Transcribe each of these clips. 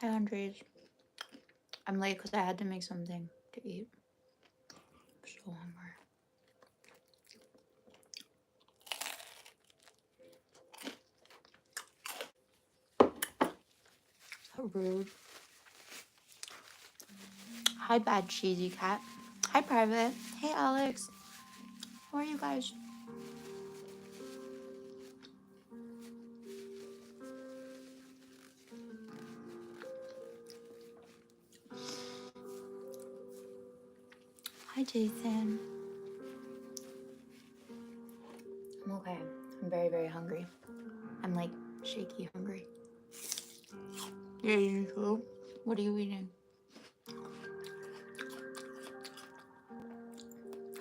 Hi, Andres. I'm late because I had to make something to eat. I'm so hungry. So rude. Hi, bad cheesy cat. Hi, private. Hey, Alex. How are you guys? Hi, Jason. I'm okay. I'm very, very hungry. I'm like shaky hungry. You're eating too? What are you eating?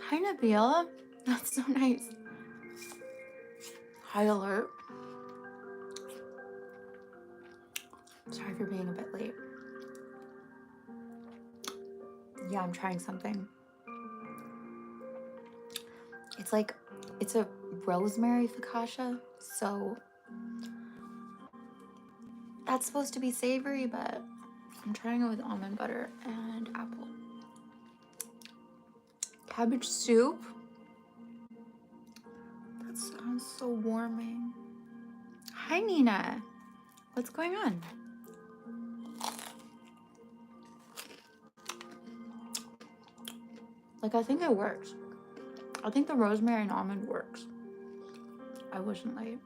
Hi, Nabila. That's so nice. High alert. Sorry for being a bit late. Yeah, I'm trying something. It's a rosemary focaccia, so that's supposed to be savory, but I'm trying it with almond butter and apple. Cabbage soup? That sounds so warming. Hi, Nina. What's going on? Like, I think it works. I think the rosemary and almond works. I wasn't late.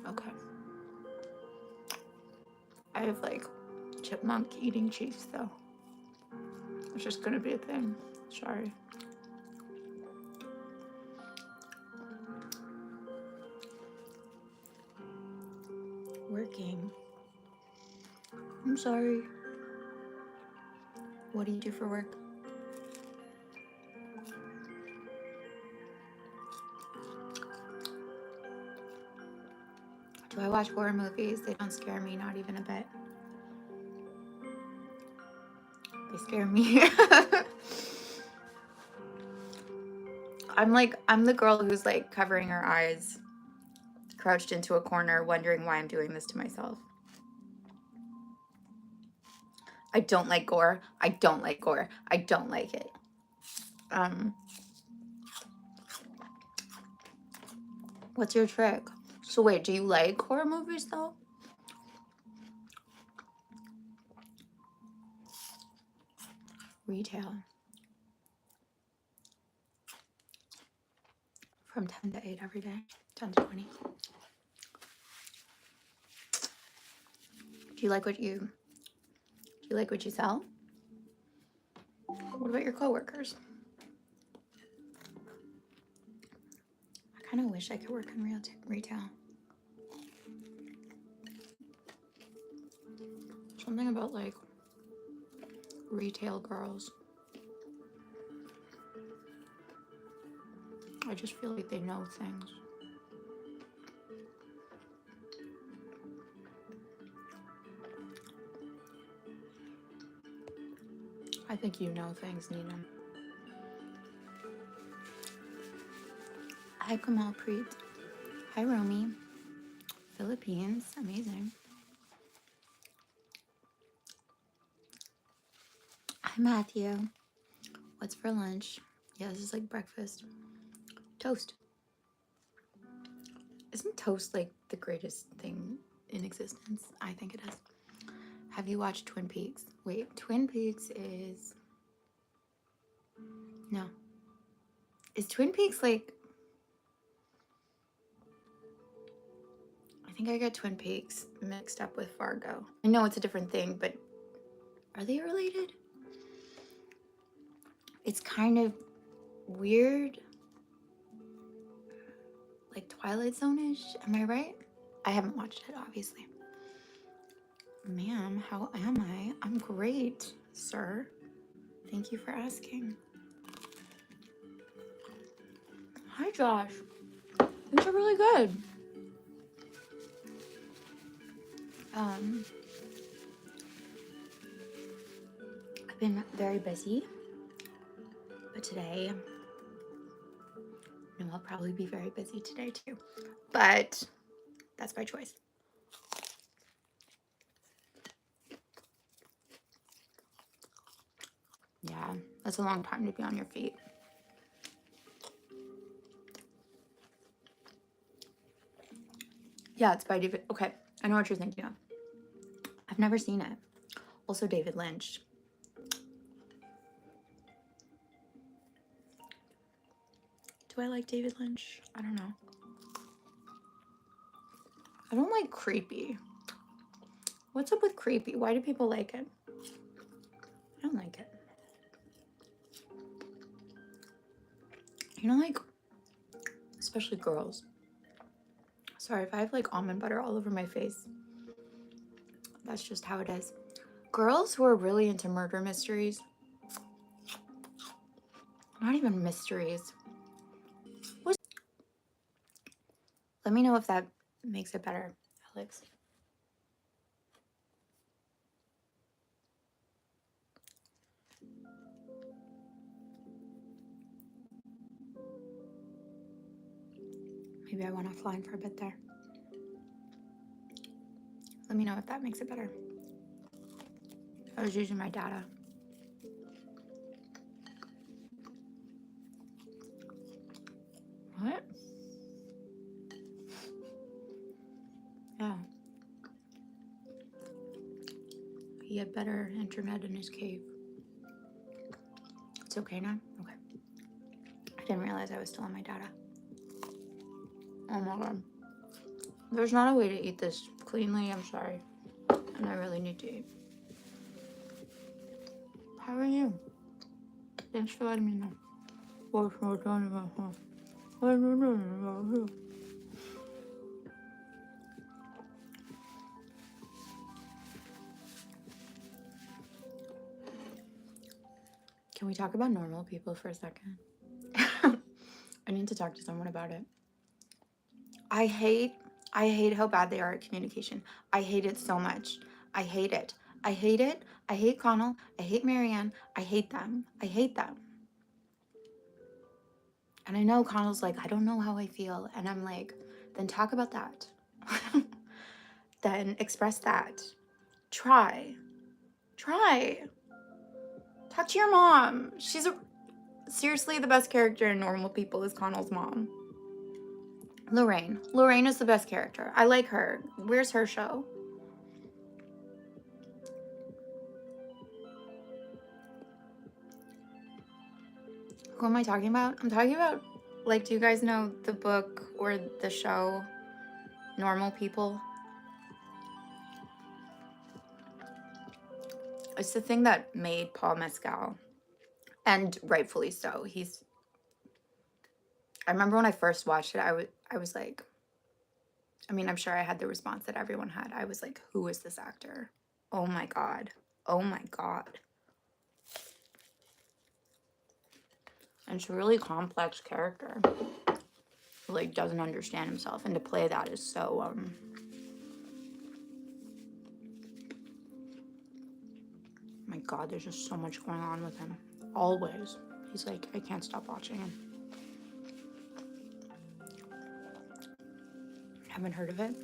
Okay. I have like chipmunk eating cheese though. It's just gonna be a thing. Sorry. Working. I'm sorry. What do you do for work? Do I watch horror movies? They don't scare me, not even a bit. They scare me. I'm the girl who's like covering her eyes, crouched into a corner, wondering why I'm doing this to myself. I don't like gore. I don't like gore. I don't like it. What's your trick? So wait, do you like horror movies though? Retail. From 10 to 8 every day. 10 to 20. Do you like what you sell? What about your coworkers? I kind of wish I could work in retail. Something about like retail girls. I just feel like they know things. I think you know things, Nina. Hi, Kamal Preet. Hi, Romy. Philippines. Amazing. Hi, Matthew. What's for lunch? Yeah, this is like breakfast. Toast. Isn't toast like the greatest thing in existence? I think it is. Have you watched Twin Peaks? Wait, Twin Peaks is... No. Is Twin Peaks like... I think I got Twin Peaks mixed up with Fargo. I know it's a different thing, but are they related? It's kind of weird. Like Twilight Zone-ish, am I right? I haven't watched it, obviously. Ma'am, how am I? I'm great, sir. Thank you for asking. Hi, Josh. Things are really good. I've been very busy, but today, no, I'll probably be very busy today too, but that's by choice. That's a long time to be on your feet. Yeah, it's by David. Okay, I know what you're thinking of. I've never seen it. Also, David Lynch. Do I like David Lynch? I don't know. I don't like creepy. What's up with creepy? Why do people like it? I don't like it. You know, like, especially girls. Sorry if I have like almond butter all over my face. That's just how it is. Girls who are really into murder mysteries. Not even mysteries. Let me know if that makes it better, Alex. Maybe I went offline for a bit there. Let me know if that makes it better. I was using my data. What? Yeah. He had better internet in his cave. It's okay now? Okay. I didn't realize I was still on my data. Oh my god. There's not a way to eat this cleanly, I'm sorry. And I really need to eat. How are you? Thanks for letting me know. What's more done about her? What's more done about her? Can we talk about normal people for a second? I need to talk to someone about it. I hate how bad they are at communication. I hate it so much. I hate it. I hate it. I hate Connell. I hate Marianne. I hate them. I hate them. And I know Connell's like, I don't know how I feel. And I'm like, then talk about that. Then express that. Try. Talk to your mom. She's seriously the best character in Normal People is Connell's mom. Lorraine. Lorraine is the best character. I like her. Where's her show? Who am I talking about? I'm talking about, like, do you guys know the book or the show Normal People? It's the thing that made Paul Mescal, and rightfully so. I remember when I first watched it, I was like, I mean, I'm sure I had the response that everyone had. I was like, who is this actor? Oh my god. Oh my god. And it's a really complex character. Like, doesn't understand himself, and to play that is so, my god, there's just so much going on with him. Always. He's like, I can't stop watching him. Haven't heard of it?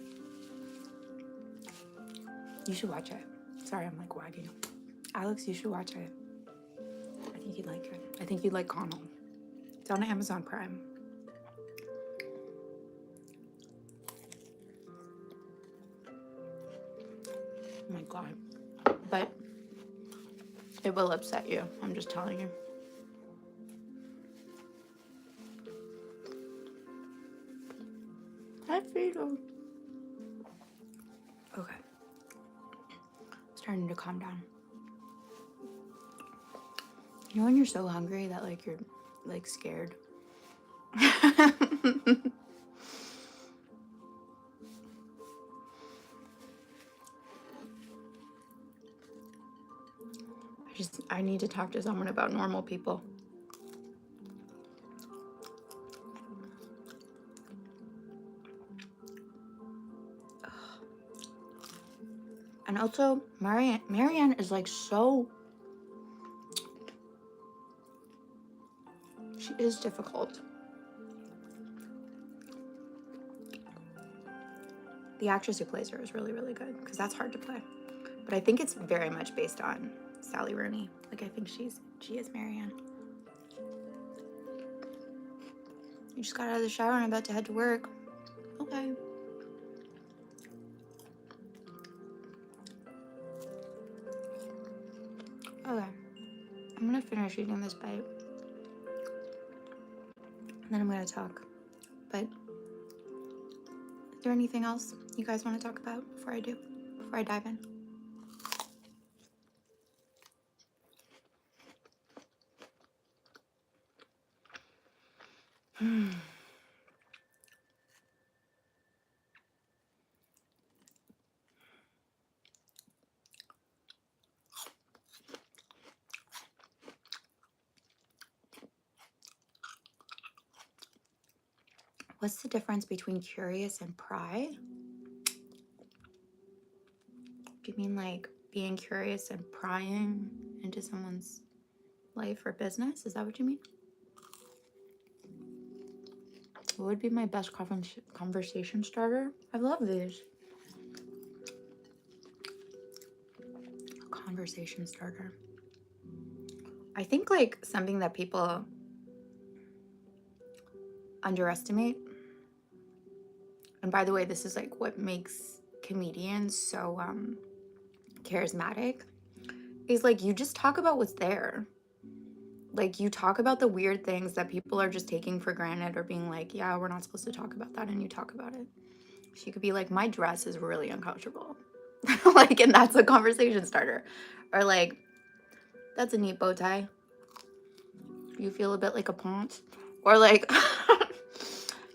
You should watch it. Sorry, I'm like wagging. Alex, you should watch it. I think you'd like it. I think you'd like Connell. It's on Amazon Prime. Oh my god. But it will upset you. I'm just telling you. Hi, Fido. Okay. Starting to calm down. You know when you're so hungry that like you're like scared? I need to talk to someone about Normal People. And also, Marianne is like so... She is difficult. The actress who plays her is really, really good because that's hard to play. But I think it's very much based on Sally Rooney. Like, I think she is Marianne. You just got out of the shower and about to head to work. Okay. Okay. I'm gonna finish eating this bite. And then I'm gonna talk. But is there anything else you guys want to talk about before I dive in? What's the difference between curious and pry? Do you mean like being curious and prying into someone's life or business? Is that what you mean? What would be my best conversation starter? I love these. Conversation starter. I think like something that people underestimate, and by the way, this is like what makes comedians so charismatic, is like you just talk about what's there. Like you talk about the weird things that people are just taking for granted or being like, yeah, we're not supposed to talk about that, and you talk about it. She could be like, my dress is really uncomfortable. Like, and that's a conversation starter. Or like, that's a neat bow tie. You feel a bit like a ponce. Or like,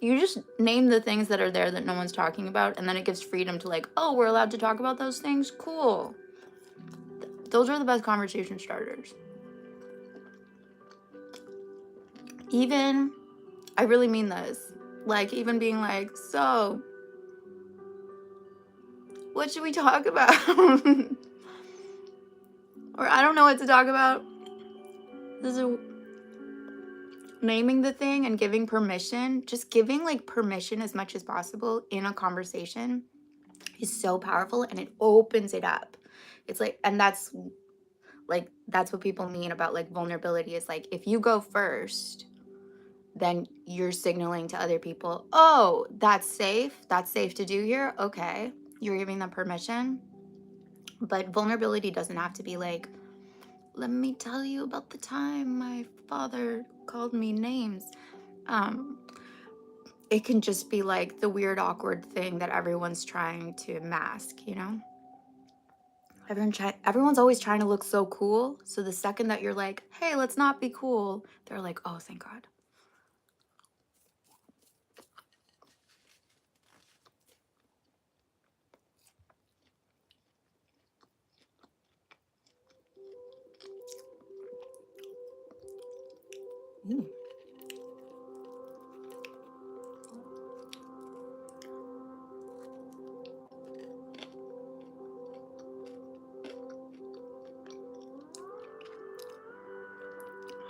you just name the things that are there that no one's talking about, and then it gives freedom to like, oh, we're allowed to talk about those things? Cool. Those are the best conversation starters. Even, I really mean this, like even being like, so, what should we talk about? Or I don't know what to talk about. This is naming the thing and giving permission, just giving like permission as much as possible in a conversation is so powerful, and it opens it up. It's like, and that's what people mean about like vulnerability, is like if you go first, then you're signaling to other people, oh, that's safe to do here. Okay, you're giving them permission. But vulnerability doesn't have to be like, let me tell you about the time my father called me names. It can just be like the weird, awkward thing that everyone's trying to mask, you know? Everyone's always trying to look so cool. So the second that you're like, hey, let's not be cool, they're like, oh, thank God. Mm.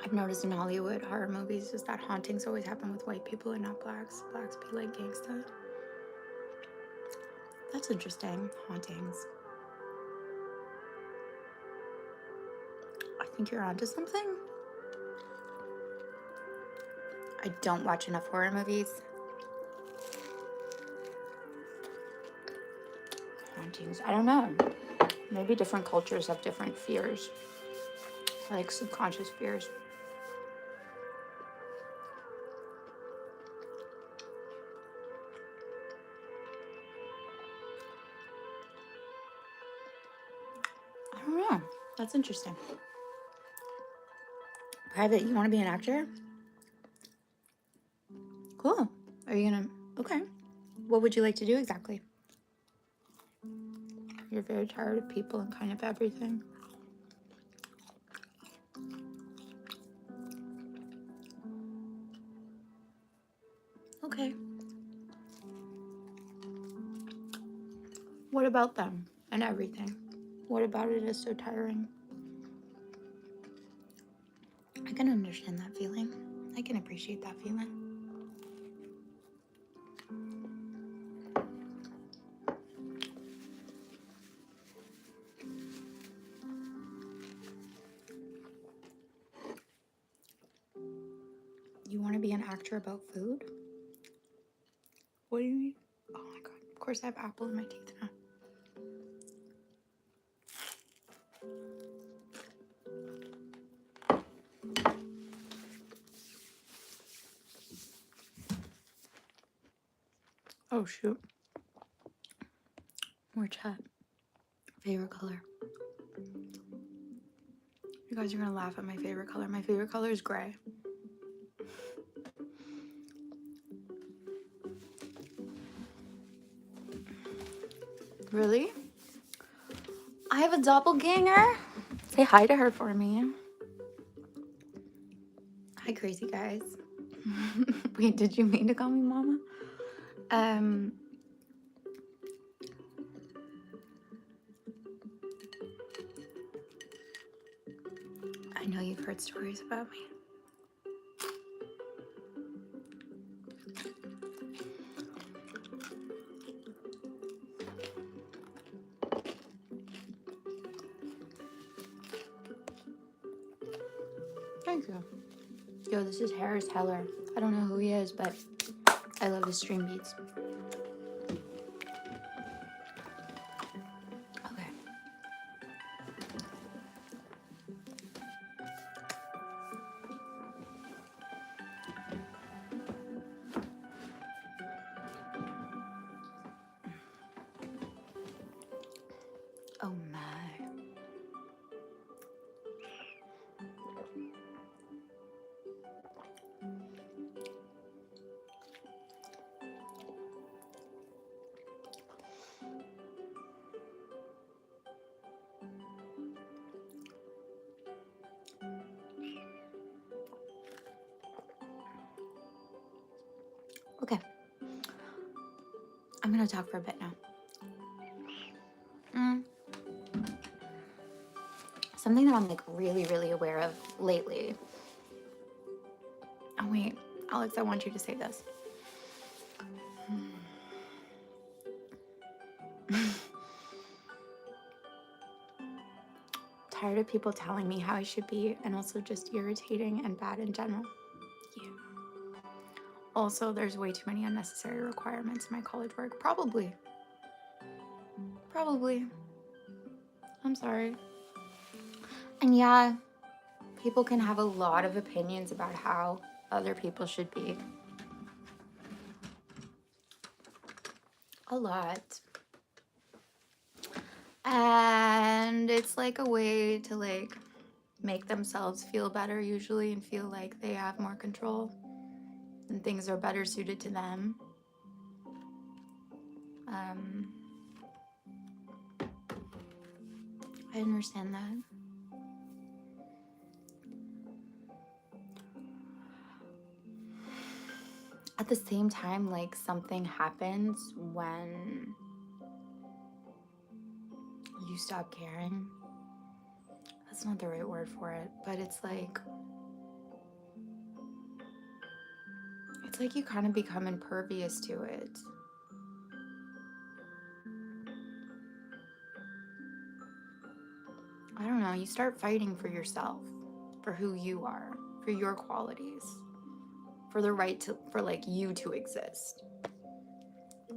I've noticed in Hollywood horror movies is that hauntings always happen with white people and not blacks. Blacks be like gangsta. That's interesting. Hauntings. I think you're onto something. I don't watch enough horror movies. Hauntings. I don't know. Maybe different cultures have different fears, like subconscious fears. I don't know. That's interesting. Private, you want to be an actor? Cool. Are you gonna? Okay. What would you like to do exactly? You're very tired of people and kind of everything. Okay. What about them and everything? What about it is so tiring? I can understand that feeling. I can appreciate that feeling. to be an actor about food? What do you mean? Oh my god. Of course I have apple in my teeth now. Oh shoot. More chat. Favorite color. You guys are gonna laugh at my favorite color. My favorite color is gray. Really? I have a doppelganger? Say hi to her for me. Hi, crazy guys. Wait, did you mean to call me mama? I know you've heard stories about me. Thank you. Yo, this is Harris Heller. I don't know who he is, but I love his stream beats. Okay. Oh my. Okay. I'm gonna talk for a bit now. Something that I'm like really aware of lately. Oh wait, Alex, I want you to say this. Tired of people telling me how I should be, and also just irritating and bad in general. Yeah. Also, there's way too many unnecessary requirements in my college work. Probably. I'm sorry. And yeah, people can have a lot of opinions about how other people should be. A lot. And it's like a way to like make themselves feel better usually and feel like they have more control and things are better suited to them. I understand that. At the same time, like something happens when you stop caring. That's not the right word for it, but it's like you kind of become impervious to it. I don't know, you start fighting for yourself, for who you are, for your qualities, for the right to, for like you to exist.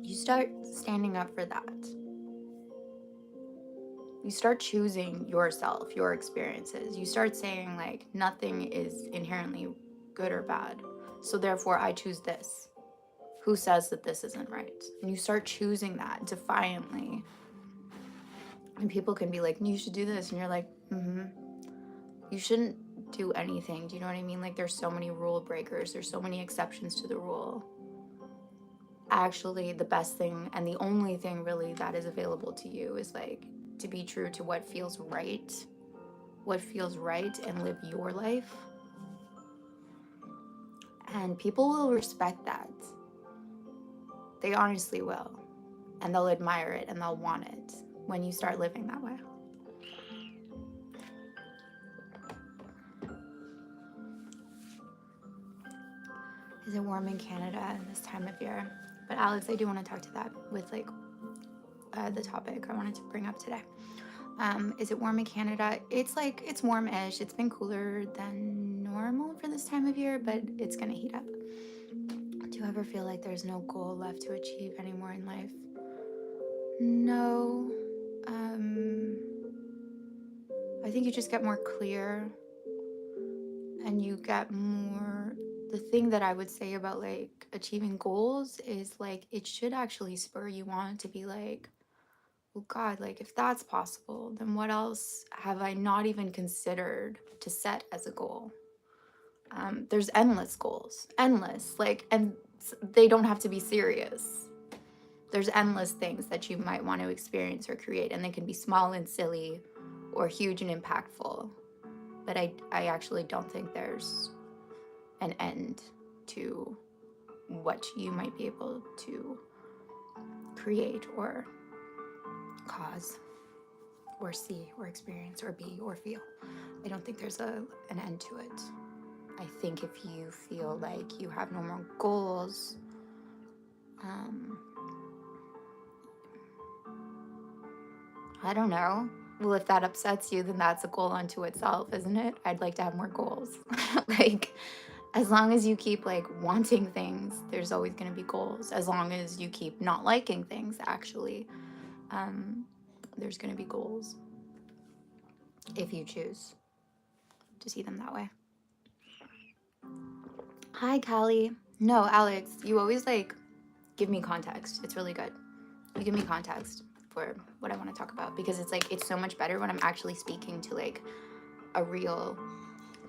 You start standing up for that. You start choosing yourself, your experiences. You start saying like nothing is inherently good or bad. So therefore I choose this. Who says that this isn't right? And you start choosing that defiantly. And people can be like, you should do this. And you're like, you shouldn't do anything. Do you know what I mean? Like there's so many rule breakers. There's so many exceptions to the rule. Actually, the best thing and the only thing really that is available to you is like to be true to what feels right and live your life. And people will respect that. They honestly will. And they'll admire it and they'll want it when you start living that way. Is it warm in Canada this time of year? But Alex, I do want to talk to that with like the topic I wanted to bring up today. Is it warm in Canada? It's like, it's warm-ish. It's been cooler than normal for this time of year, but it's gonna heat up. Do you ever feel like there's no goal left to achieve anymore in life? No. Um, I think you just get more clear and you get more. The thing that I would say about like achieving goals is like it should actually spur you on to be like, well, God, like if that's possible, then what else have I not even considered to set as a goal? There's endless goals, endless, like, and they don't have to be serious. There's endless things that you might want to experience or create, and they can be small and silly or huge and impactful. But I actually don't think there's an end to what you might be able to create or cause or see or experience or be or feel. I don't think there's an end to it. I think if you feel like you have no more goals, I don't know. Well, if that upsets you, then that's a goal unto itself, isn't it? I'd like to have more goals. Like, as long as you keep like wanting things, there's always going to be goals. As long as you keep not liking things, actually, there's going to be goals if you choose to see them that way. Hi, Callie. No, Alex, you always like give me context. It's really good. You give me context for what I want to talk about because it's like it's so much better when I'm actually speaking to like a real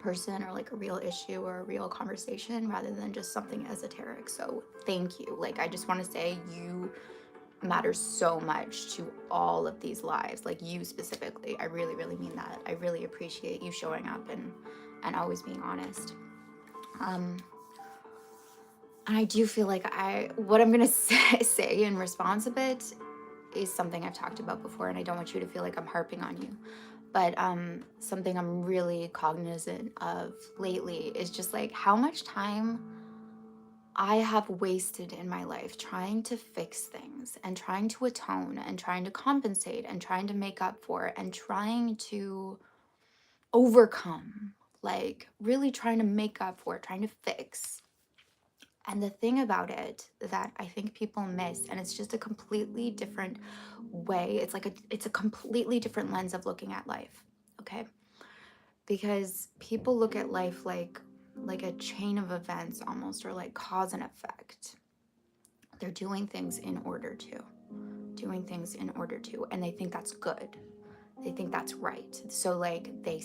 person or like a real issue or a real conversation rather than just something esoteric. So thank you. Like I just want to say you matter so much to all of these lives, like you specifically. I really, really mean that. I really appreciate you showing up and always being honest. And I do feel like what I'm gonna say in response of it is something I've talked about before, and I don't want you to feel like I'm harping on you. But something I'm really cognizant of lately is just like how much time I have wasted in my life trying to fix things and trying to atone and trying to compensate and trying to make up for it and trying to overcome, like really trying to make up for it, trying to fix. And the thing about it that I think people miss, and it's just a completely different way, it's a completely different lens of looking at life, okay? Because people look at life like a chain of events almost, or like cause and effect. They're doing things in order to, and they think that's good. They think that's right. So like they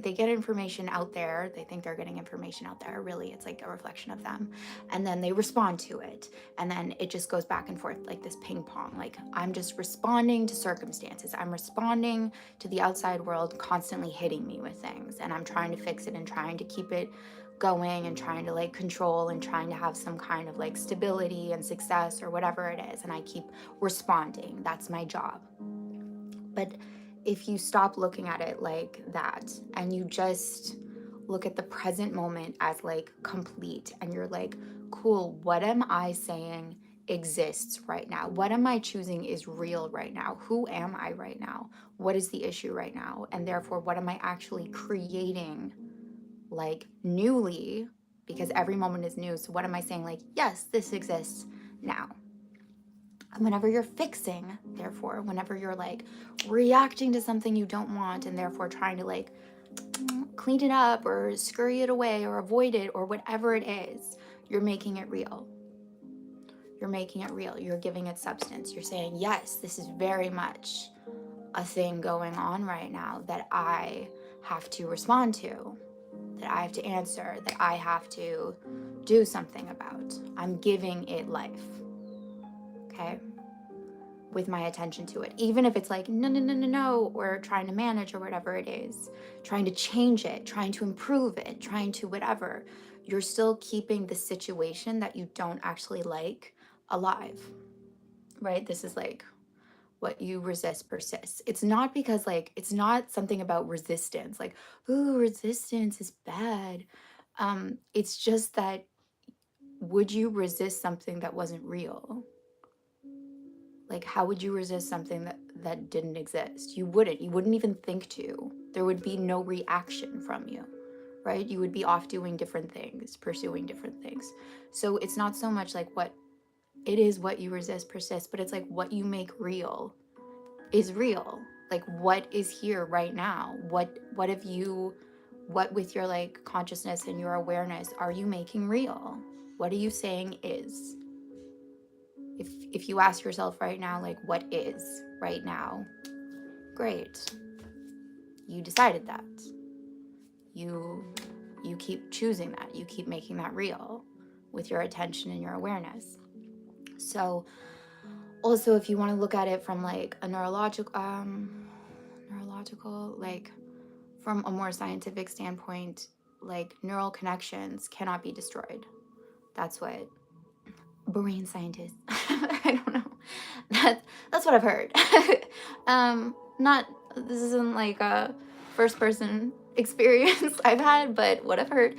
get information out there, they think they're getting information out there, really it's like a reflection of them, and then they respond to it, and then it just goes back and forth like this ping pong. Like I'm just responding to circumstances, I'm responding to the outside world constantly hitting me with things, and I'm trying to fix it and trying to keep it going and trying to like control and trying to have some kind of like stability and success or whatever it is, and I keep responding. That's my job. But if you stop looking at it like that and you just look at the present moment as like complete, and you're like, cool, what am I saying exists right now? What am I choosing is real right now? Who am I right now? What is the issue right now? And therefore, what am I actually creating like newly? Because every moment is new. So, what am I saying? Like, yes, this exists now. And whenever you're fixing, therefore, whenever you're like reacting to something you don't want and therefore trying to like clean it up or scurry it away or avoid it or whatever it is, you're making it real. You're making it real. You're giving it substance. You're saying, yes, this is very much a thing going on right now that I have to respond to, that I have to answer, that I have to do something about. I'm giving it life. Okay? With my attention to it, even if it's like no no no no no, or trying to manage or whatever it is, trying to change it, trying to improve it, trying to whatever, you're still keeping the situation that you don't actually like alive, right? This is like what you resist persists. It's not because like it's not something about resistance, like ooh, resistance is bad. It's just that would you resist something that wasn't real? Like, how would you resist something that didn't exist? You wouldn't even think to. There would be no reaction from you, right? You would be off doing different things, pursuing different things. So it's not so much like what it is, what you resist persists, but it's like what you make real is real. Like, what is here right now? What with your like consciousness and your awareness are you making real? What are you saying is? If you ask yourself right now, like, what is right now? Great. You decided that. You keep choosing that. You keep making that real with your attention and your awareness. So also, if you want to look at it from like a neurological, like from a more scientific standpoint, like neural connections cannot be destroyed. That's what brain scientists, I don't know. That's what I've heard. Not, this isn't like a first person experience I've had, but what I've heard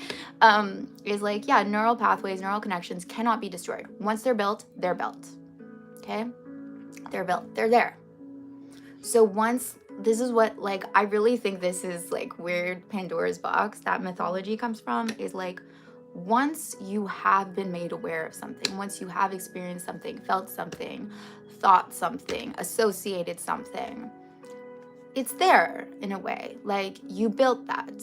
is like, yeah, neural pathways, neural connections cannot be destroyed. Once they're built, they're built. Okay? They're built. They're there. So once, this is what, like, I really think this is like weird Pandora's box that mythology comes from, is like, once you have been made aware of something, once you have experienced something, felt something, thought something, associated something, it's there in a way. Like, you built that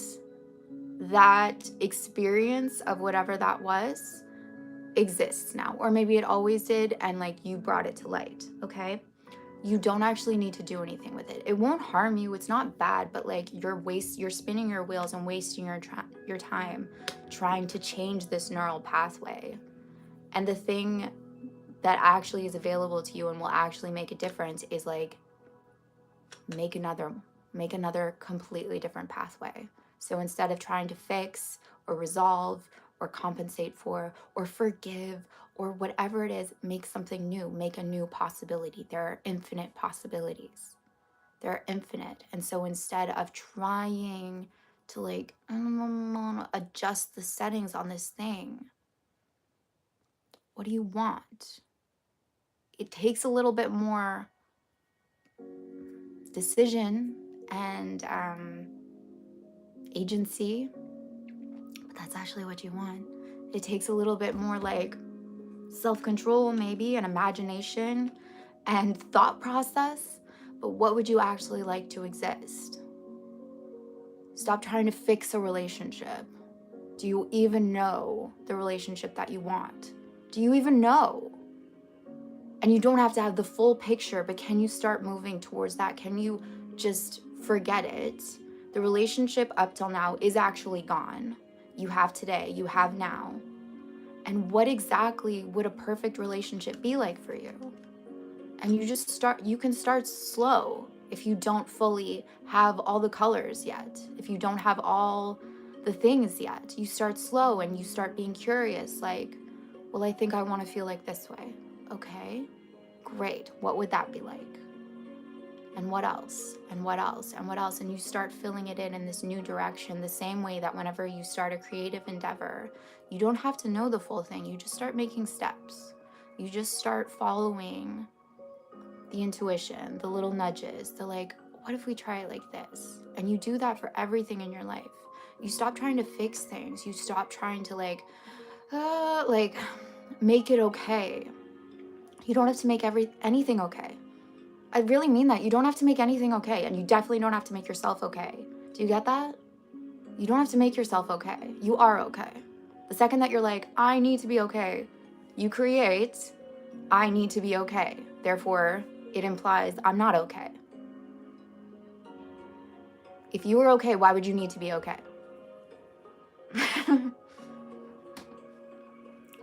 experience of whatever that was exists now, or maybe it always did, and like you brought it to light. Okay, you don't actually need to do anything with it. It won't harm you. It's not bad, but like you're spinning your wheels and wasting your time trying to change this neural pathway. And the thing that actually is available to you and will actually make a difference is like make another completely different pathway. So instead of trying to fix or resolve or compensate for or forgive or whatever it is, make something new, make a new possibility. There are infinite possibilities. They're infinite. And so instead of trying to like adjust the settings on this thing, what do you want? It takes a little bit more decision and agency, but that's actually what you want. It takes a little bit more like self-control, maybe, and imagination and thought process, but what would you actually like to exist? Stop trying to fix a relationship. Do you even know the relationship that you want? Do you even know? And you don't have to have the full picture, but can you start moving towards that? Can you just forget it? The relationship up till now is actually gone. You have today, you have now. And what exactly would a perfect relationship be like for you? And you can start slow if you don't fully have all the colors yet. If you don't have all the things yet, you start slow and you start being curious, like, well, I think I want to feel like this way. Okay, great. What would that be like? And what else? And what else? And what else? And you start filling it in this new direction, the same way that whenever you start a creative endeavor, you don't have to know the full thing. You just start making steps. You just start following the intuition, the little nudges, the like, what if we try it like this? And you do that for everything in your life. You stop trying to fix things. You stop trying to like make it okay. You don't have to make anything okay. I really mean that. You don't have to make anything okay, and you definitely don't have to make yourself okay. Do you get that? You don't have to make yourself okay. You are okay. The second that you're like, I need to be okay, you create, I need to be okay. Therefore, it implies I'm not okay. If you were okay, why would you need to be okay?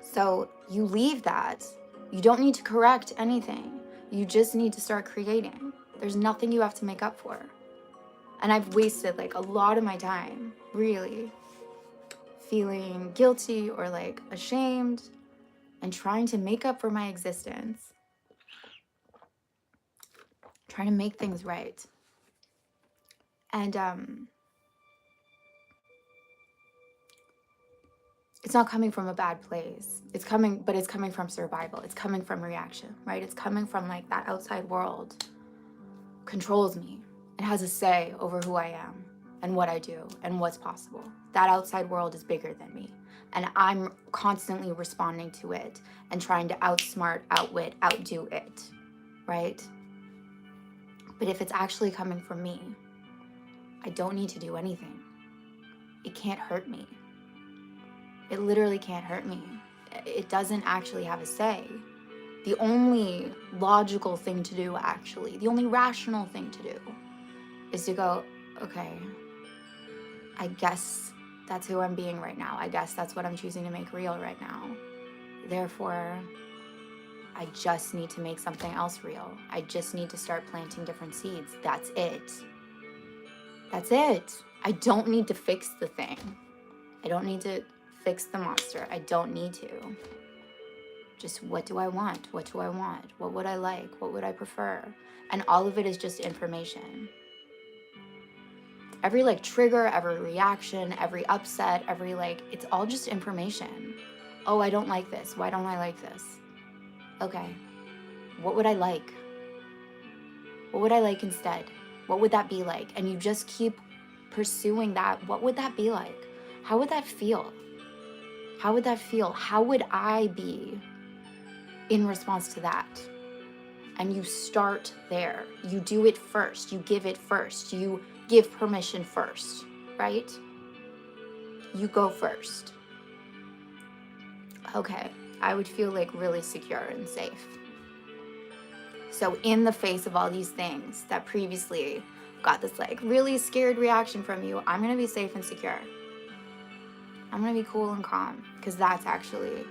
So you leave that. You don't need to correct anything. You just need to start creating. There's nothing you have to make up for. And I've wasted like a lot of my time, really, feeling guilty or like ashamed and trying to make up for my existence, trying to make things right. And it's not coming from a bad place. It's coming from survival. It's coming from reaction, right? It's coming from like that outside world controls me. It has a say over who I am and what I do and what's possible. That outside world is bigger than me. And I'm constantly responding to it and trying to outsmart, outwit, outdo it, right? But if it's actually coming from me, I don't need to do anything. It can't hurt me. It literally can't hurt me. It doesn't actually have a say. The only logical thing to do, actually, the only rational thing to do is to go, okay, I guess that's who I'm being right now. I guess that's what I'm choosing to make real right now. Therefore, I just need to make something else real. I just need to start planting different seeds. That's it. That's it. I don't need to fix the thing. I don't need to fix the monster. I don't need to. Just what do I want? What do I want? What would I like? What would I prefer? And all of it is just information. Every like trigger, every reaction, every upset, every like, it's all just information. Oh, I don't like this. Why don't I like this? Okay. What would I like? What would I like instead? What would that be like? And you just keep pursuing that. What would that be like? How would that feel? How would that feel? How would I be in response to that? And you start there. You do it first. You give it first. You give permission first, right? You go first. Okay, I would feel like really secure and safe. So in the face of all these things that previously got this like really scared reaction from you, I'm gonna be safe and secure. I'm gonna be cool and calm, because that's actually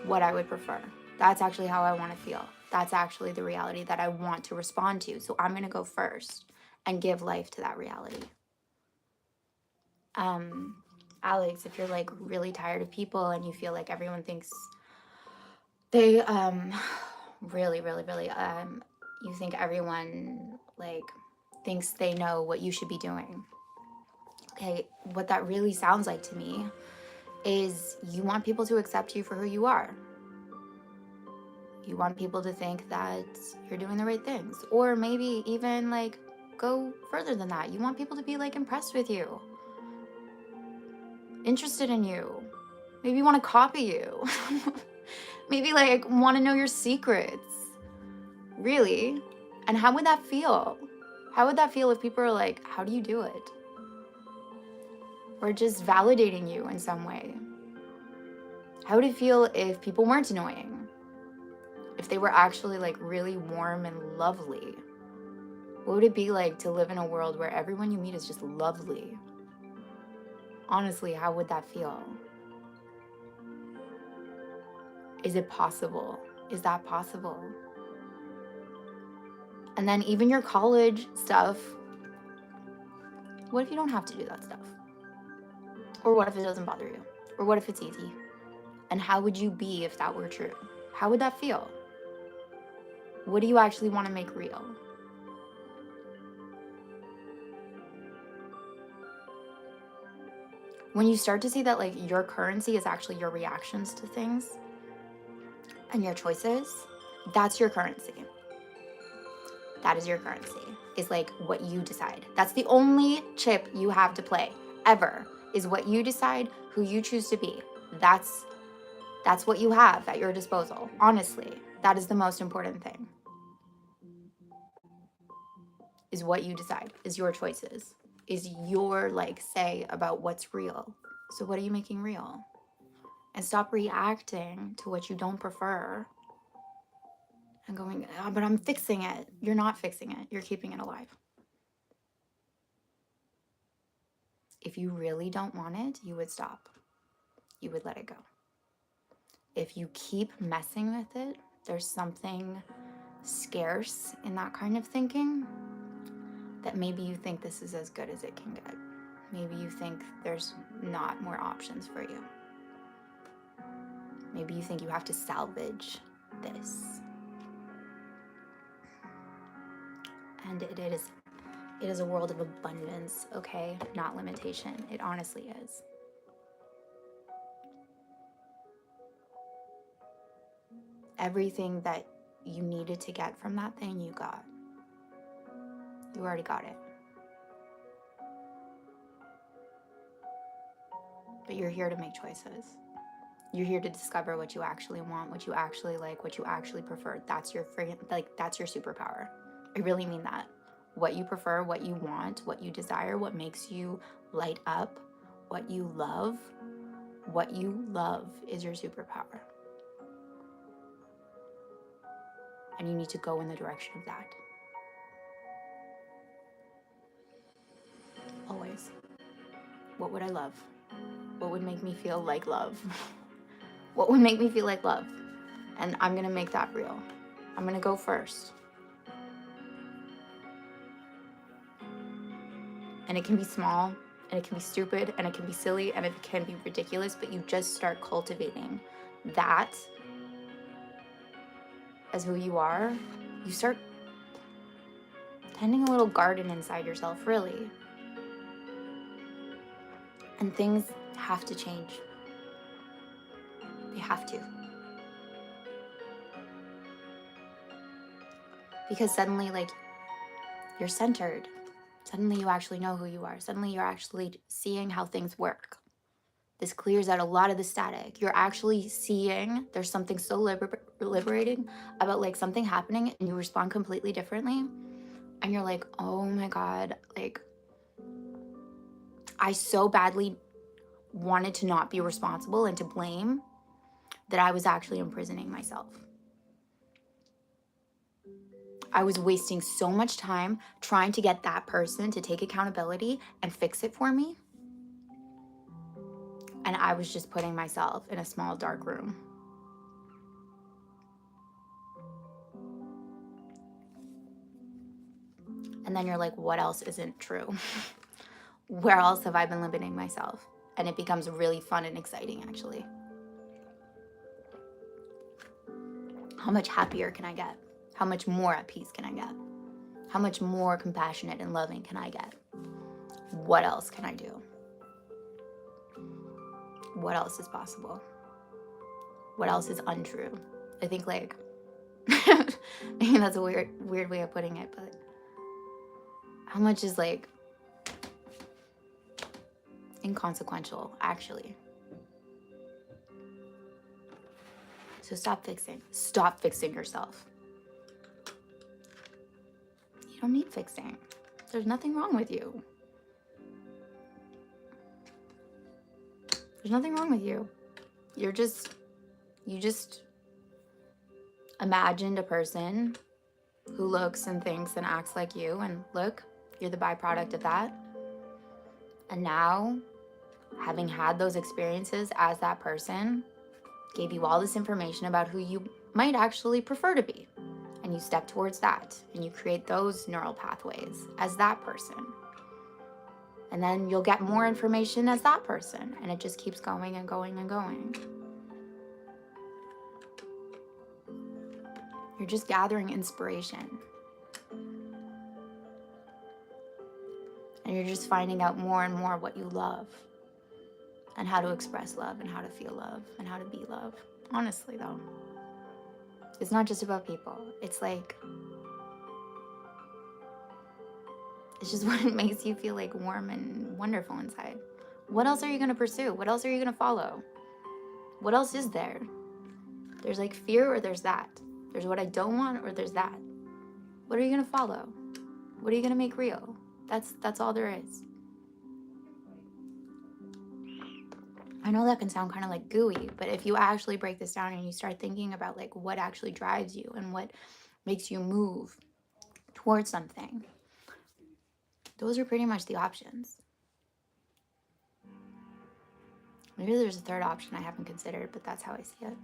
what I would prefer. That's actually how I want to feel. That's actually the reality that I want to respond to. So I'm gonna go first and give life to that reality. Alex, if you're like really tired of people and you feel like everyone thinks they really you think everyone like thinks they know what you should be doing. Okay, what that really sounds like to me is you want people to accept you for who you are. You want people to think that you're doing the right things, or maybe even like go further than that. You want people to be like impressed with you, interested in you, maybe want to copy you, maybe like want to know your secrets. Really? And how would that feel? How would that feel if people are like, how do you do it? Or just validating you in some way? How would it feel if people weren't annoying? If they were actually like really warm and lovely? What would it be like to live in a world where everyone you meet is just lovely? Honestly, how would that feel? Is it possible? Is that possible? And then even your college stuff, what if you don't have to do that stuff? Or what if it doesn't bother you? Or what if it's easy? And how would you be if that were true? How would that feel? What do you actually want to make real? When you start to see that like your currency is actually your reactions to things and your choices, that's your currency. That is your currency. Is like what you decide. That's the only chip you have to play ever, is what you decide, who you choose to be. That's what you have at your disposal. Honestly, that is the most important thing. Is what you decide, is your choices, is your like say about what's real. So what are you making real? And stop reacting to what you don't prefer and going, oh, but I'm fixing it. You're not fixing it. You're keeping it alive. If you really don't want it, you would stop. You would let it go. If you keep messing with it, there's something scarce in that kind of thinking, that maybe you think this is as good as it can get. Maybe you think there's not more options for you. Maybe you think you have to salvage this. And it is a world of abundance, okay? Not limitation. It honestly is. everything that you needed to get from that thing, you got. You already got it. But you're here to make choices. You're here to discover what you actually want, what you actually like, what you actually prefer. That's your that's your superpower. I really mean that. What you prefer, what you want, what you desire, what makes you light up, what you love is your superpower. And you need to go in the direction of that. Always. What would I love? What would make me feel like love? What would make me feel like love? And I'm gonna make that real. I'm gonna go first. And it can be small, and it can be stupid, and it can be silly, and it can be ridiculous, but you just start cultivating that as who you are. You start tending a little garden inside yourself, really. And things have to change. They have to. Because suddenly, like, you're centered. Suddenly you actually know who you are. Suddenly you're actually seeing how things work. This clears out a lot of the static. You're actually seeing there's something so liberating about like something happening and you respond completely differently. And you're like, oh my God, like I so badly wanted to not be responsible and to blame that I was actually imprisoning myself. I was wasting so much time trying to get that person to take accountability and fix it for me. And I was just putting myself in a small dark room. And then you're like, what else isn't true? Where else have I been limiting myself? And it becomes really fun and exciting, actually. How much happier can I get? How much more at peace can I get? How much more compassionate and loving can I get? What else can I do? What else is possible? What else is untrue? I think like, maybe that's a weird way of putting it, but how much is like inconsequential, actually? So stop fixing yourself. You don't need fixing. There's nothing wrong with you. There's nothing wrong with you. You just imagined a person who looks and thinks and acts like you, and look, you're the byproduct of that. And now, having had those experiences as that person, gave you all this information about who you might actually prefer to be. And you step towards that, and you create those neural pathways as that person. And then you'll get more information as that person, and it just keeps going and going and going. You're just gathering inspiration. And you're just finding out more and more what you love, and how to express love, and how to feel love, and how to be love. Honestly, though, it's not just about people. It's like, it's just what makes you feel like warm and wonderful inside. What else are you going to pursue? What else are you going to follow? What else is there? There's like fear, or there's that. There's what I don't want, or there's that. What are you going to follow? What are you going to make real? That's all there is. I know that can sound kind of like gooey, but if you actually break this down and you start thinking about like what actually drives you and what makes you move towards something, those are pretty much the options. Maybe there's a third option I haven't considered, but that's how I see it.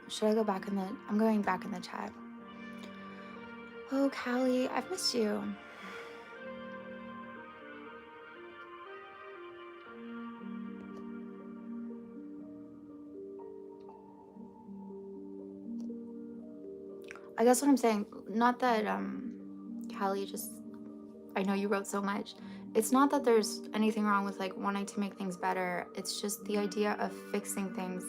Should I go back in the, I'm going back in the chat. Oh, Callie, I've missed you. I guess what I'm saying, not that Callie, just, I know you wrote so much. It's not that there's anything wrong with like wanting to make things better. It's just the idea of fixing things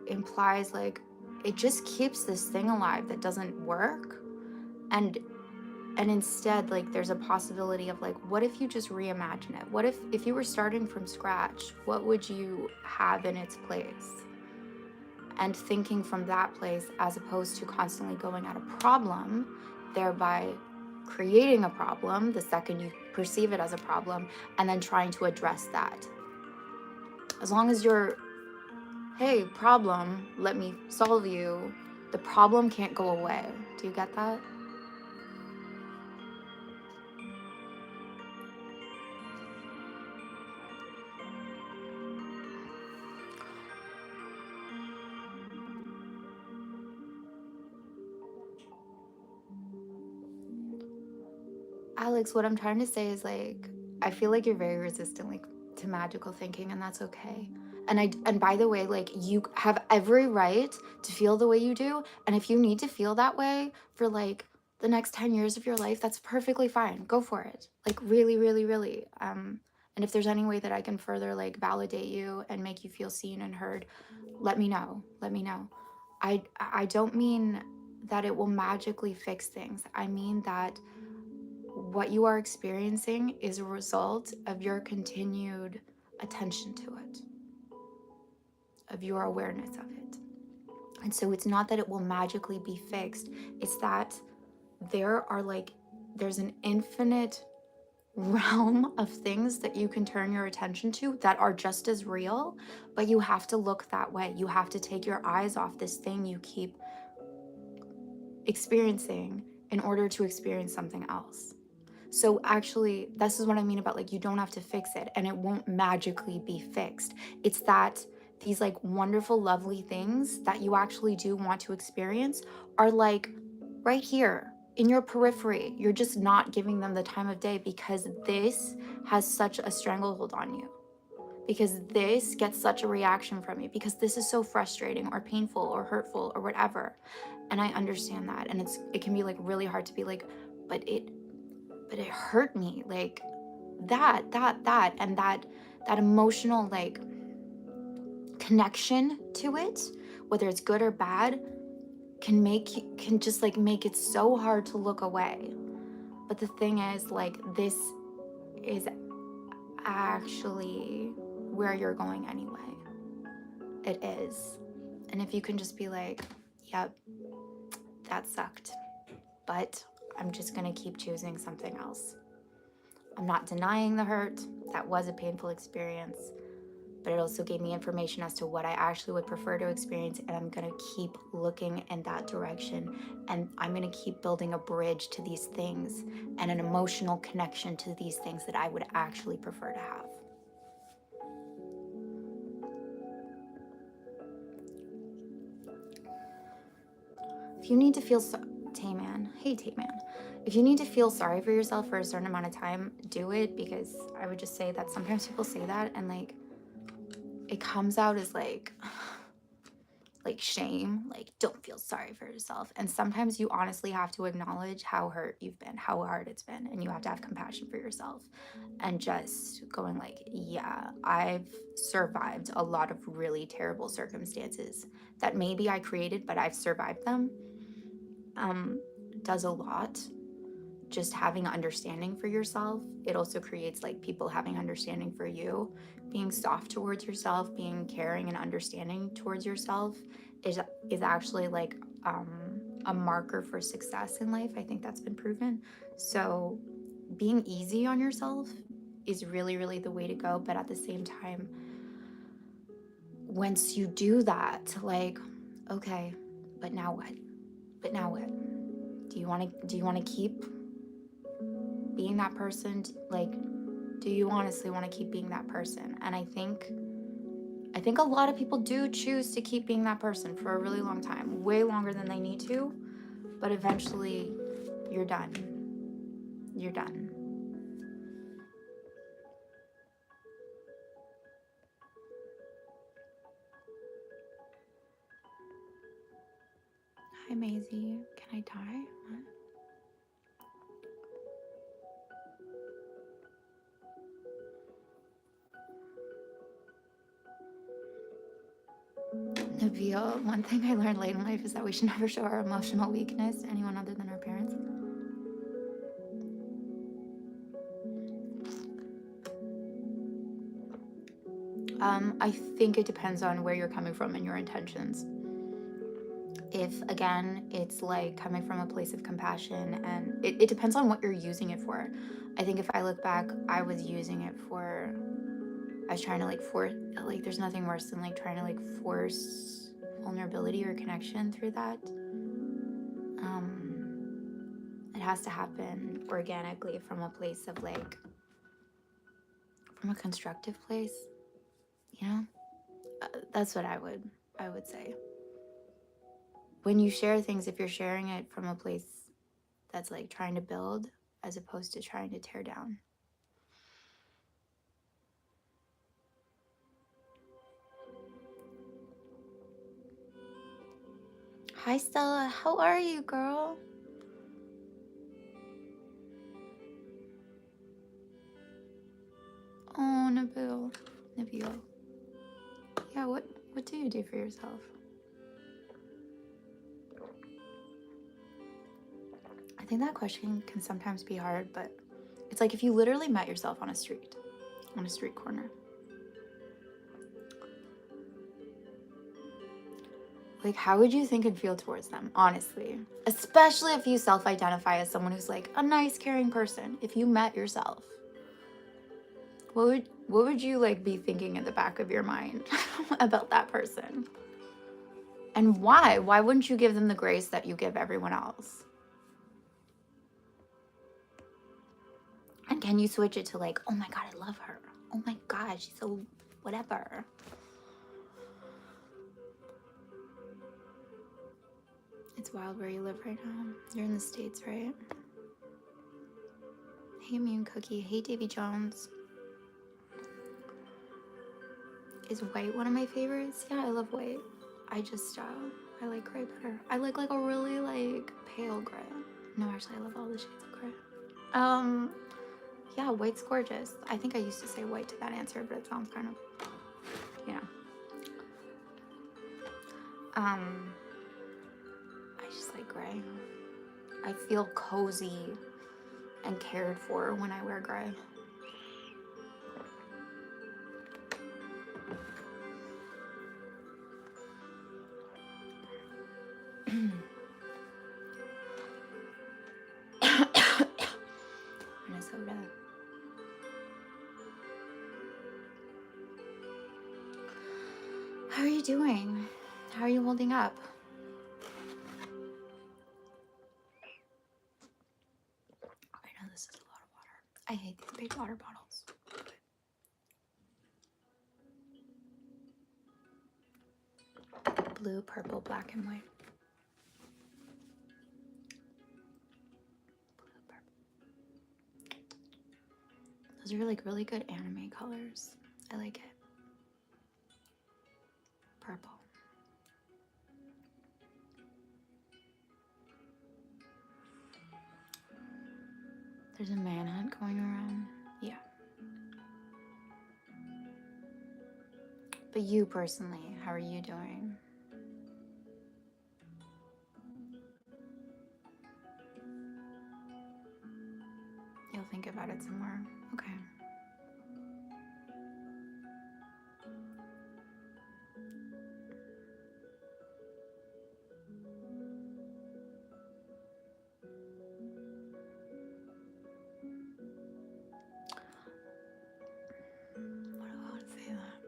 implies like it just keeps this thing alive that doesn't work. And instead, like, there's a possibility of like, what if you just reimagine it? What if you were starting from scratch, what would you have in its place? And thinking from that place as opposed to constantly going at a problem, thereby creating a problem the second you perceive it as a problem, and then trying to address that. As long as you're, hey, problem, let me solve you, the problem can't go away. Do you get that? Alex, what I'm trying to say is like, I feel like you're very resistant like to magical thinking, and that's okay. And by the way, like, you have every right to feel the way you do, and if you need to feel that way for like the next 10 years of your life, that's perfectly fine. Go for it. Like, really, really, really. And if there's any way that I can further like validate you and make you feel seen and heard, let me know. Let me know. I don't mean that it will magically fix things. I mean that what you are experiencing is a result of your continued attention to it, of your awareness of it. And so it's not that it will magically be fixed, it's that there's an infinite realm of things that you can turn your attention to that are just as real, but you have to look that way. You have to take your eyes off this thing you keep experiencing in order to experience something else. So actually, this is what I mean about like, you don't have to fix it and it won't magically be fixed. It's that these like wonderful, lovely things that you actually do want to experience are like right here in your periphery. You're just not giving them the time of day because this has such a stranglehold on you. Because this gets such a reaction from you, because this is so frustrating or painful or hurtful or whatever. And I understand that. And it can be like really hard to be like, but it hurt me, like that and that emotional like connection to it, whether it's good or bad, can just like make it so hard to look away. But the thing is, like, this is actually where you're going anyway. It is. And if you can just be like, yep, that sucked, but I'm just gonna keep choosing something else. I'm not denying the hurt. That was a painful experience, but it also gave me information as to what I actually would prefer to experience, and I'm gonna keep looking in that direction, and I'm gonna keep building a bridge to these things and an emotional connection to these things that I would actually prefer to have. If you need to feel Tayman, hey Tayman, if you need to feel sorry for yourself for a certain amount of time, do it, because I would just say that sometimes people say that and like it comes out as like shame, like don't feel sorry for yourself. And sometimes you honestly have to acknowledge how hurt you've been, how hard it's been, and you have to have compassion for yourself and just going like, yeah, I've survived a lot of really terrible circumstances that maybe I created, but I've survived them. Does a lot. Just having understanding for yourself, it also creates like people having understanding for you. Being soft towards yourself, being caring and understanding towards yourself is actually like a marker for success in life. I think that's been proven. So being easy on yourself is really, really the way to go. But at the same time, once you do that, like, okay, but now what? But now what? Do you want to keep being that person? Like, do you honestly want to keep being that person? And I think a lot of people do choose to keep being that person for a really long time, way longer than they need to, but eventually you're done. You're done. Hi, Maisie. Can I die? What? Nabil, one thing I learned late in life is that we should never show our emotional weakness to anyone other than our parents. I think it depends on where you're coming from and your intentions. If, again, it's like coming from a place of compassion, and it depends on what you're using it for. I think if I look back, I was using it for, I was trying to like force, like there's nothing worse than like trying to like force vulnerability or connection through that. It has to happen organically from a place of like, from a constructive place, you know? That's what I would say. When you share things, if you're sharing it from a place that's like trying to build as opposed to trying to tear down. Hi, Stella. How are you, girl? Oh, Nabil. Nabil. Yeah, what do you do for yourself? I think that question can sometimes be hard, but it's like if you literally met yourself on a street corner. Like, how would you think and feel towards them, honestly? Especially if you self-identify as someone who's like a nice, caring person. If you met yourself, what would you like be thinking in the back of your mind about that person? And why? Why wouldn't you give them the grace that you give everyone else? And can you switch it to like, oh my God, I love her. Oh my God, she's so whatever. It's wild where you live right now. You're in the States, right? Hey, Immune Cookie. Hey, Davy Jones. Is white one of my favorites? Yeah, I love white. I just, I like gray better. I like a really like pale gray. No, actually, I love all the shades of gray. Yeah, white's gorgeous. I think I used to say white to that answer, but it sounds kind of, you know. I just like gray. I feel cozy and cared for when I wear gray. Minnesota. How are you doing? How are you holding up? I know this is a lot of water. I hate these big water bottles. Blue, purple, black, and white. Blue, purple. Those are like really good anime colors. I like it. Purple. There's a manhunt going around. Yeah. But you personally, how are you doing? You'll think about it some more. Okay. What do I want to say that?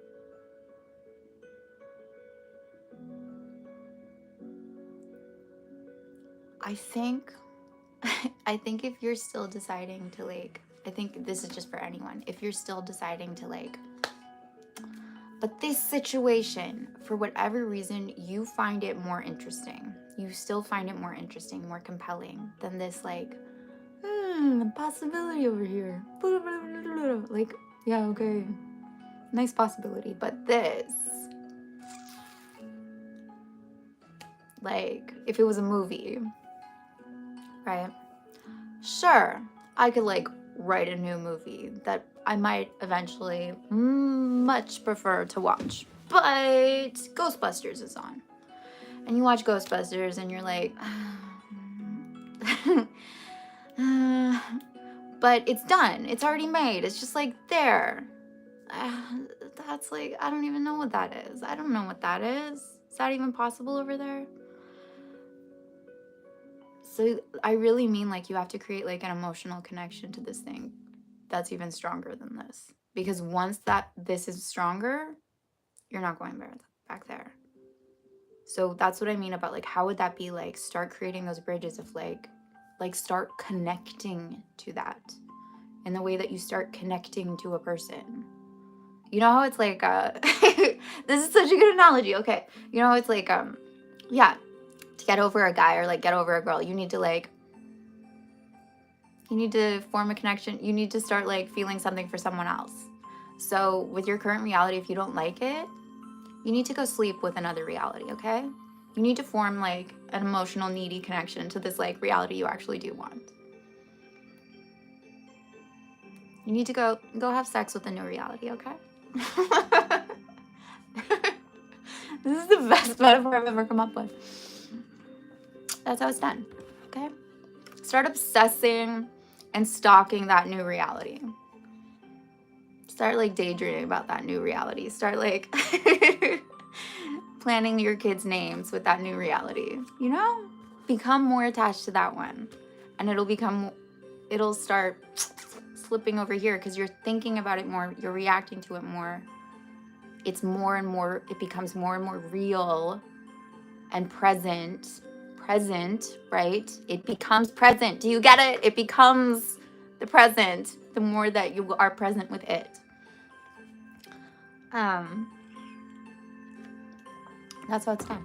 I think if you're still deciding to like, I think this is just for anyone. If you're still deciding to like, but this situation, for whatever reason, you find it more interesting. You still find it more interesting, more compelling than this like, possibility over here. Like, yeah, okay. Nice possibility, but this, Like, if it was a movie, right? Sure, I could like write a new movie that I might eventually much prefer to watch. But Ghostbusters is on. And you watch Ghostbusters and you're like, but it's done. It's already made. It's just like there. That's like, I don't even know what that is. I don't know what that is. Is that even possible over there? So I really mean like you have to create like an emotional connection to this thing that's even stronger than this. Because once that this is stronger, you're not going back there. So that's what I mean about like, how would that be like, start creating those bridges of like start connecting to that in the way that you start connecting to a person. You know how it's like, this is such a good analogy. Okay. You know, it's like, yeah, to get over a guy or like get over a girl, you need to form a connection. You need to start like feeling something for someone else. So with your current reality, if you don't like it, you need to go sleep with another reality, okay? You need to form like an emotional, needy connection to this like reality you actually do want. You need to go have sex with a new reality, okay? This is the best metaphor I've ever come up with. That's how it's done, okay? Start obsessing and stalking that new reality. Start like daydreaming about that new reality. Start like planning your kids' names with that new reality. You know? Become more attached to that one. And it'll start slipping over here because you're thinking about it more, you're reacting to it more. It's more and more, it becomes more and more real and present, right? It becomes present. Do you get it? It becomes the present the more that you are present with it. That's how it's done.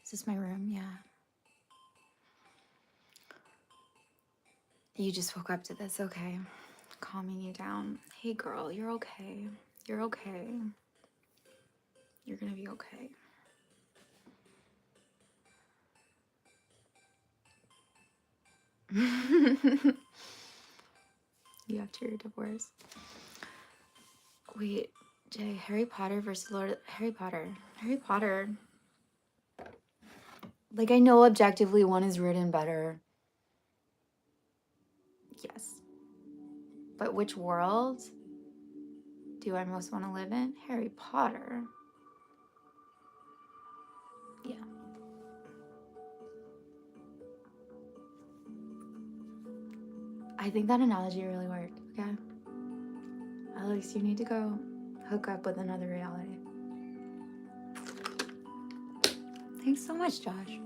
Is this my room? Yeah. You just woke up to this, okay. Calming you down. Hey girl, you're okay. You're okay. You're gonna be okay. You after your divorce. Wait, Jay, Harry Potter versus Harry Potter. Like, I know objectively one is written better. Yes. But which world do I most want to live in? Harry Potter. Yeah. I think that analogy really worked, okay? Alex, you need to go hook up with another reality. Thanks so much, Josh.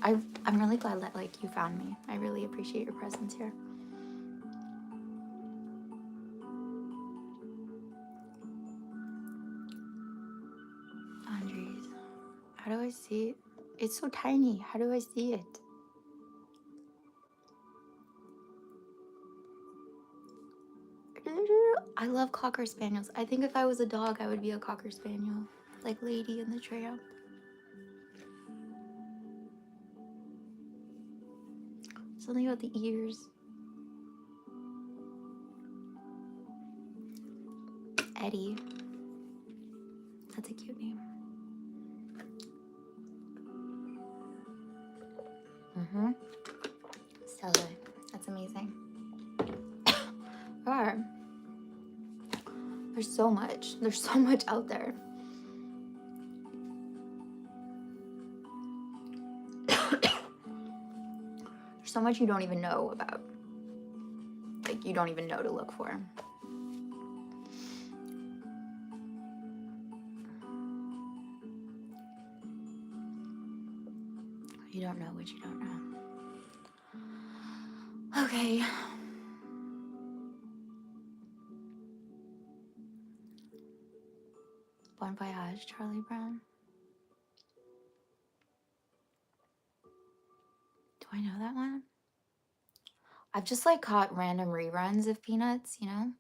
I'm really glad that like you found me. I really appreciate your presence here. Andres, how do I see it? It's so tiny. How do I see it? I love Cocker Spaniels. I think if I was a dog, I would be a Cocker Spaniel. Like Lady in the Tramp. Something about the ears. Eddie. That's a cute name. Mm-hmm. Stella. That's amazing. There's so much. There's so much out there. There's so much you don't even know about. Like, you don't even know to look for. You don't know what you don't know. Okay. Bon voyage, Charlie Brown. Do I know that one? I've just like caught random reruns of Peanuts, you know?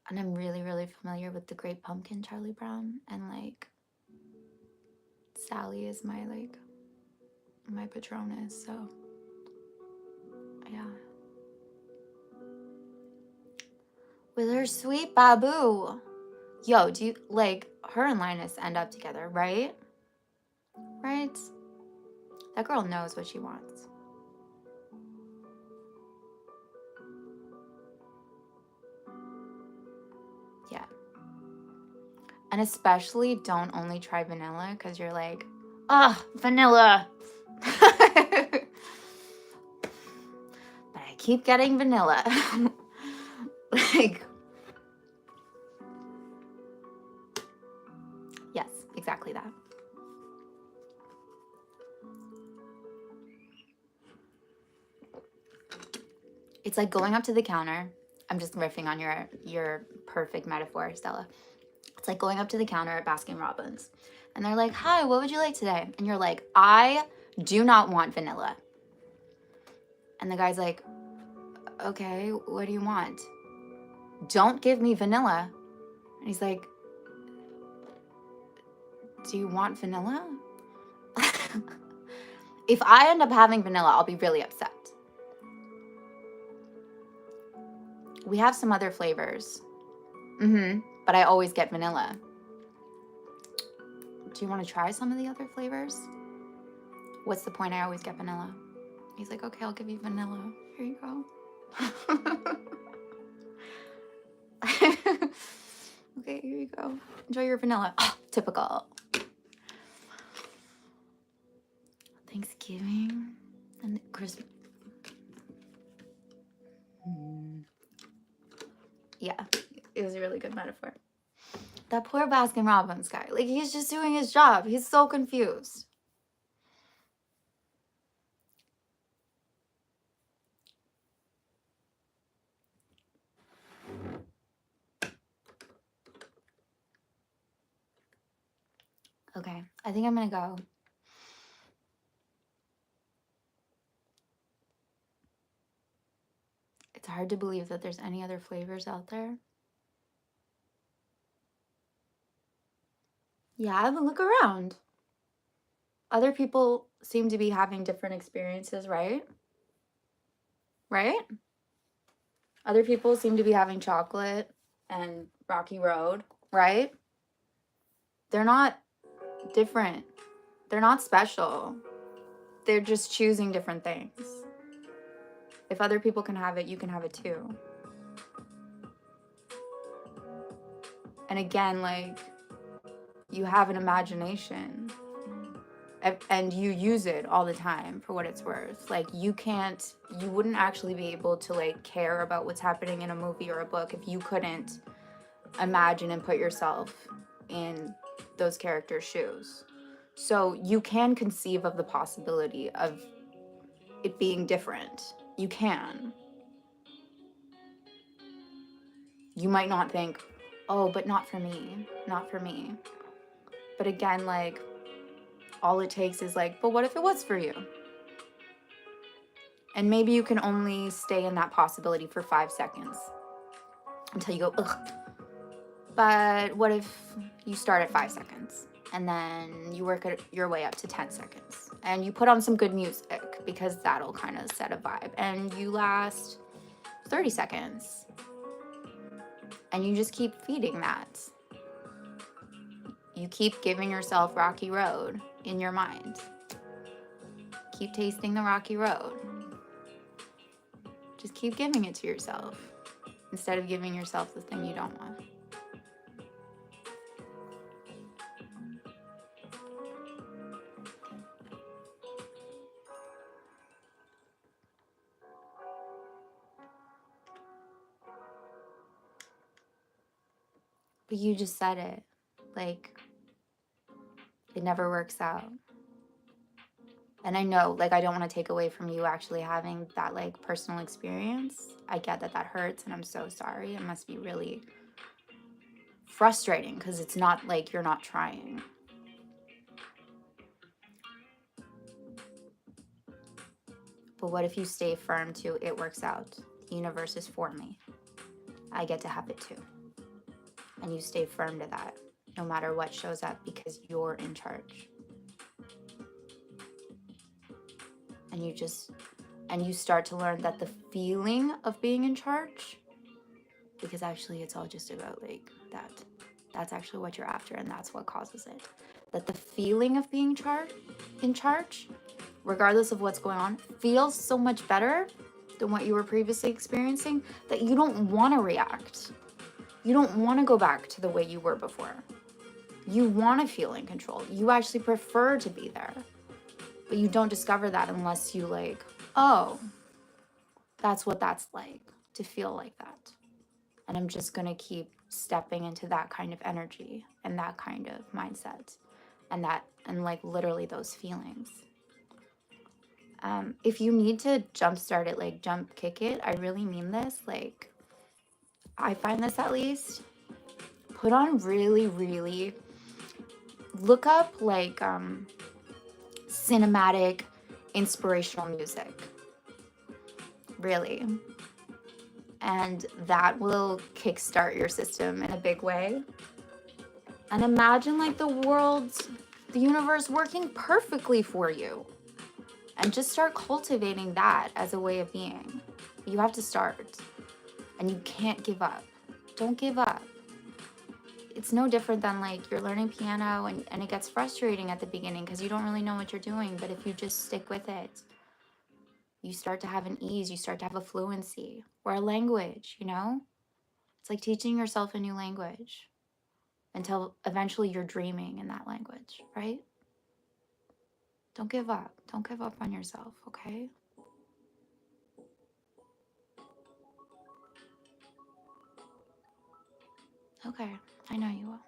And I'm really, really familiar with the Great Pumpkin, Charlie Brown, and like Sally is my like my Patronus, so yeah. With her sweet Babu. Yo, do you like her and Linus end up together, right? Right? That girl knows what she wants. Yeah. And especially don't only try vanilla because you're like, ugh, vanilla. But I keep getting vanilla. Like, yes, exactly that. It's like going up to the counter. I'm just riffing on your perfect metaphor, Stella. It's like going up to the counter at Baskin Robbins. And they're like, hi, what would you like today? And you're like, I do not want vanilla. And the guy's like, okay, what do you want? Don't give me vanilla. And he's like, do you want vanilla? If I end up having vanilla, I'll be really upset. We have some other flavors. But I always get vanilla. Do you want to try some of the other flavors? What's the point? I always get vanilla. He's like, okay, I'll give you vanilla. Here you go. Okay, here you go. Enjoy your vanilla. Oh, typical. Thanksgiving and Christmas. Yeah, it was a really good metaphor. That poor Baskin Robbins guy. Like, he's just doing his job. He's so confused. Okay, I think I'm gonna go. It's hard to believe that there's any other flavors out there. Yeah, but look around. Other people seem to be having different experiences, right? Right? Other people seem to be having chocolate and Rocky Road, right? They're not different. They're not special. They're just choosing different things. If other people can have it, you can have it too. And again, like, you have an imagination and you use it all the time for what it's worth. Like, you wouldn't actually be able to like care about what's happening in a movie or a book if you couldn't imagine and put yourself in those characters' shoes. So you can conceive of the possibility of it being different. You can. You might not think, oh, but not for me, not for me. But again, like, all it takes is like, but what if it was for you? And maybe you can only stay in that possibility for 5 seconds until you go, ugh. But what if you start at 5 seconds and then you work your way up to 10 seconds and you put on some good music because that'll kind of set a vibe and you last 30 seconds and you just keep feeding that. You keep giving yourself Rocky Road in your mind. Keep tasting the Rocky Road. Just keep giving it to yourself instead of giving yourself the thing you don't want. But you just said it. Like, it never works out. And I know, like, I don't want to take away from you actually having that, like, personal experience. I get that that hurts, and I'm so sorry. It must be really frustrating because it's not like you're not trying. But what if you stay firm to it works out? The universe is for me. I get to have it too. And you stay firm to that, no matter what shows up, because you're in charge. And you start to learn that the feeling of being in charge, because actually it's all just about like that's actually what you're after, and that's what causes it. That the feeling of being in charge, regardless of what's going on, feels so much better than what you were previously experiencing that you don't want to react. You don't want to go back to the way you were before. You want to feel in control. You actually prefer to be there. But you don't discover that unless you like, oh, that's what that's like to feel like that. And I'm just going to keep stepping into that kind of energy and that kind of mindset and like literally those feelings. If you need to jumpstart it, like jump kick it, I really mean this. Like, I find this at least, put on really, look up like cinematic, inspirational music. Really. And that will kickstart your system in a big way. And imagine like the universe working perfectly for you. And just start cultivating that as a way of being. You have to start. And you can't give up. Don't give up. It's no different than like you're learning piano and it gets frustrating at the beginning because you don't really know what you're doing. But if you just stick with it, you start to have an ease. You start to have a fluency or a language, you know? It's like teaching yourself a new language until eventually you're dreaming in that language, right? Don't give up. Don't give up on yourself, okay? Okay, I know you will.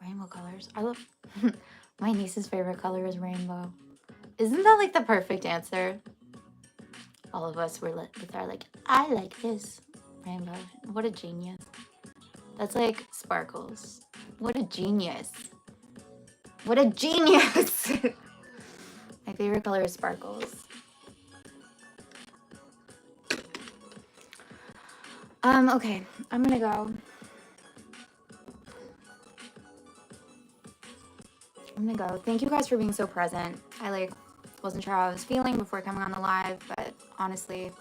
Rainbow colors. I love my niece's favorite color is rainbow. Isn't that like the perfect answer? All of us were with our like, I like this rainbow. What a genius. That's like sparkles. What a genius. What a genius. My favorite color is sparkles. Okay, I'm gonna go. Thank you guys for being so present. I like wasn't sure how I was feeling before coming on the live, but honestly,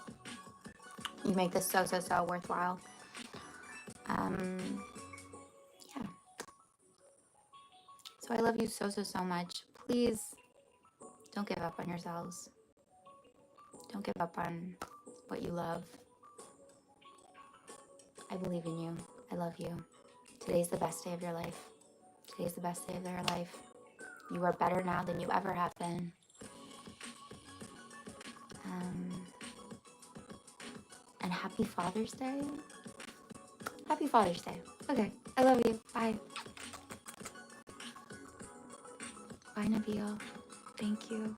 you make this so worthwhile. Yeah. So I love you so much. Please don't give up on yourselves. Don't give up on what you love. I believe in you. I love you. Today's the best day of your life. Today's the best day of your life. You are better now than you ever have been. And happy Father's Day. Happy Father's Day. Okay, I love you. Bye. Bye, Nabil. Thank you.